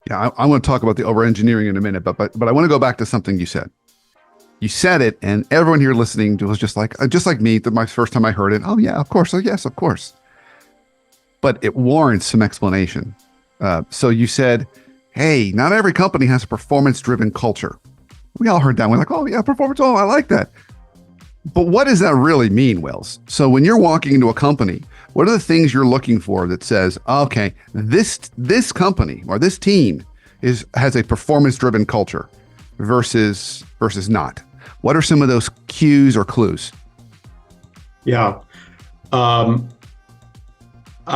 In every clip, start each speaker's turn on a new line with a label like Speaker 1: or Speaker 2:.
Speaker 1: Yeah, I want to talk about the over engineering in a minute, but I want to go back to something you said. You said it, and everyone here listening was just like me. My first time I heard it, oh yeah, of course, oh yes, of course. But it warrants some explanation. So you said, hey, not every company has a performance-driven culture. We all heard that. We're like, oh yeah, performance. Oh, I like that. But what does that really mean, Wells? So when you're walking into a company, what are the things you're looking for that says, okay, this company or this team has a performance-driven culture versus not? What are some of those cues or clues?
Speaker 2: Yeah. I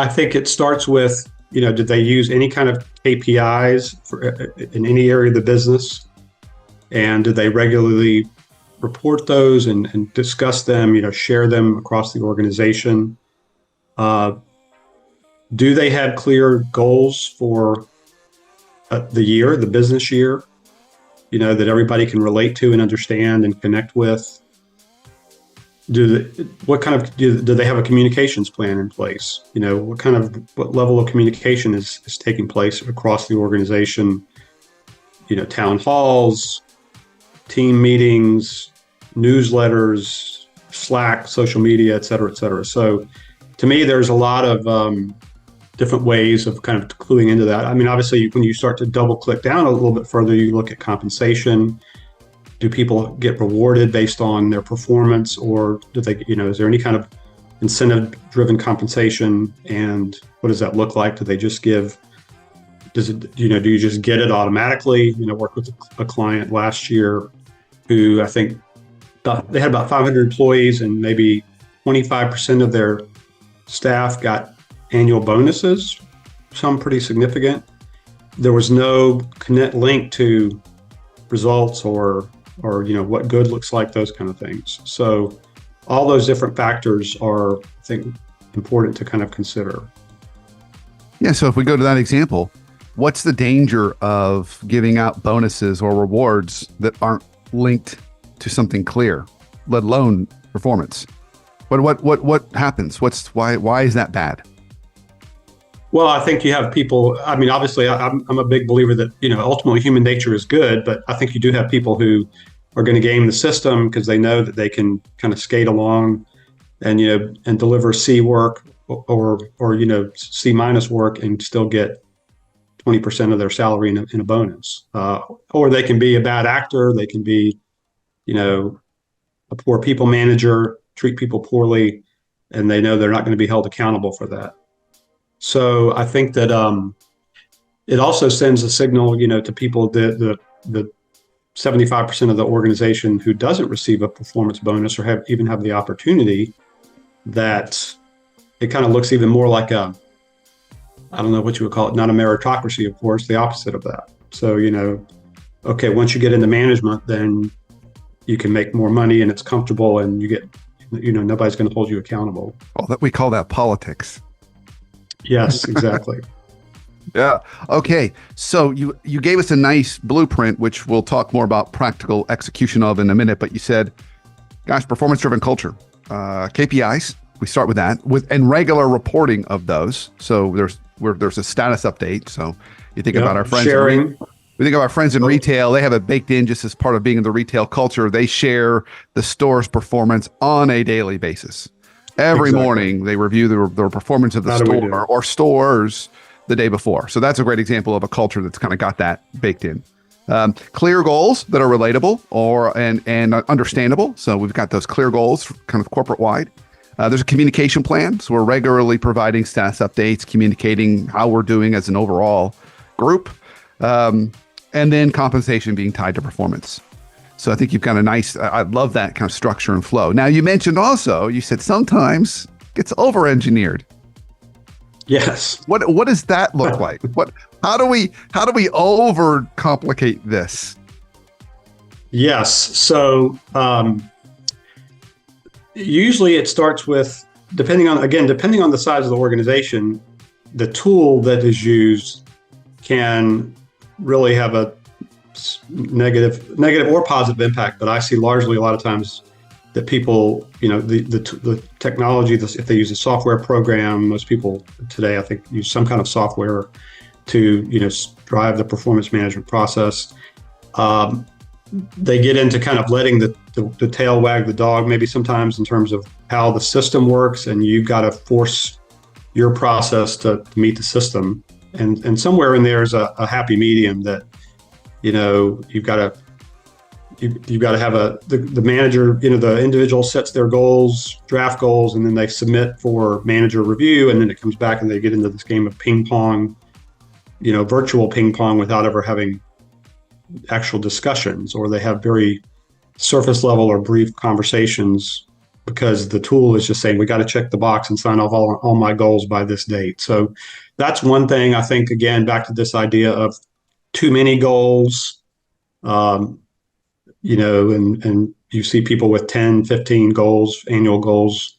Speaker 2: think it starts with, did they use any kind of KPIs in any area of the business? And do they regularly report those and discuss them, share them across the organization? Do they have clear goals for the business year, that everybody can relate to and understand and connect with? Do they have a communications plan in place? What level of communication is taking place across the organization? Town halls, team meetings, newsletters, Slack, social media, et cetera, et cetera. So to me, there's a lot of different ways of kind of cluing into that. I mean, obviously, when you start to double click down a little bit further, you look at compensation. Do people get rewarded based on their performance, or do they, is there any kind of incentive-driven compensation? And what does that look like? Do they just do you just get it automatically? Worked with a client last year who I think they had about 500 employees, and maybe 25% of their staff got annual bonuses, some pretty significant. There was no link to results or what good looks like, those kind of things. So all those different factors are, I think, important to kind of consider.
Speaker 1: Yeah. So if we go to that example, what's the danger of giving out bonuses or rewards that aren't linked to something clear, let alone performance? What happens? Why is that bad?
Speaker 2: Well, I think you have people, I mean, obviously I'm a big believer that, ultimately human nature is good, but I think you do have people who are going to game the system because they know that they can kind of skate along and, and deliver C work or C minus work and still get 20% of their salary in a bonus. Or they can be a bad actor. They can be, a poor people manager, treat people poorly, and they know they're not going to be held accountable for that. So I think that it also sends a signal, to people that the 75% of the organization who doesn't receive a performance bonus or have the opportunity, that it kind of looks even more like I don't know what you would call it, not a meritocracy, of course, the opposite of that. So, okay, once you get into management, then you can make more money and it's comfortable and you get, nobody's going to hold you accountable.
Speaker 1: Well, we call that politics.
Speaker 2: Yes, exactly.
Speaker 1: Yeah. Okay. So you gave us a nice blueprint, which we'll talk more about practical execution of in a minute. But you said, gosh, performance-driven culture, KPIs. We start with that, and regular reporting of those. So there's a status update. So you think about our friends.
Speaker 2: Sharing.
Speaker 1: We think of our friends in retail. They have it baked in just as part of being in the retail culture. They share the store's performance on a daily basis. Every morning, they review the performance of the store or stores the day before. So that's a great example of a culture that's kind of got that baked in. Clear goals that are relatable and understandable. So we've got those clear goals kind of corporate wide. There's a communication plan. So we're regularly providing status updates, communicating how we're doing as an overall group. And then compensation being tied to performance. So I think you've got I love that kind of structure and flow. Now you mentioned also, you said sometimes it's over-engineered.
Speaker 2: Yes.
Speaker 1: What does that look like? How do we overcomplicate this?
Speaker 2: Yes. So usually it starts with, depending on the size of the organization, the tool that is used can really have a negative or positive impact. But I see largely a lot of times that people, the technology, if they use a software program, most people today, I think, use some kind of software to, drive the performance management process. They get into kind of letting the tail wag the dog, maybe sometimes in terms of how the system works, and you've got to force your process to meet the system. And somewhere in there is a happy medium that, you've got to have the manager, the individual sets their goals, draft goals, and then they submit for manager review, and then it comes back and they get into this game of ping pong, virtual ping pong without ever having actual discussions, or they have very surface level or brief conversations because the tool is just saying, we got to check the box and sign off all my goals by this date. So that's one thing. I think, again, back to this idea of too many goals, and you see people with 10, 15 goals, annual goals,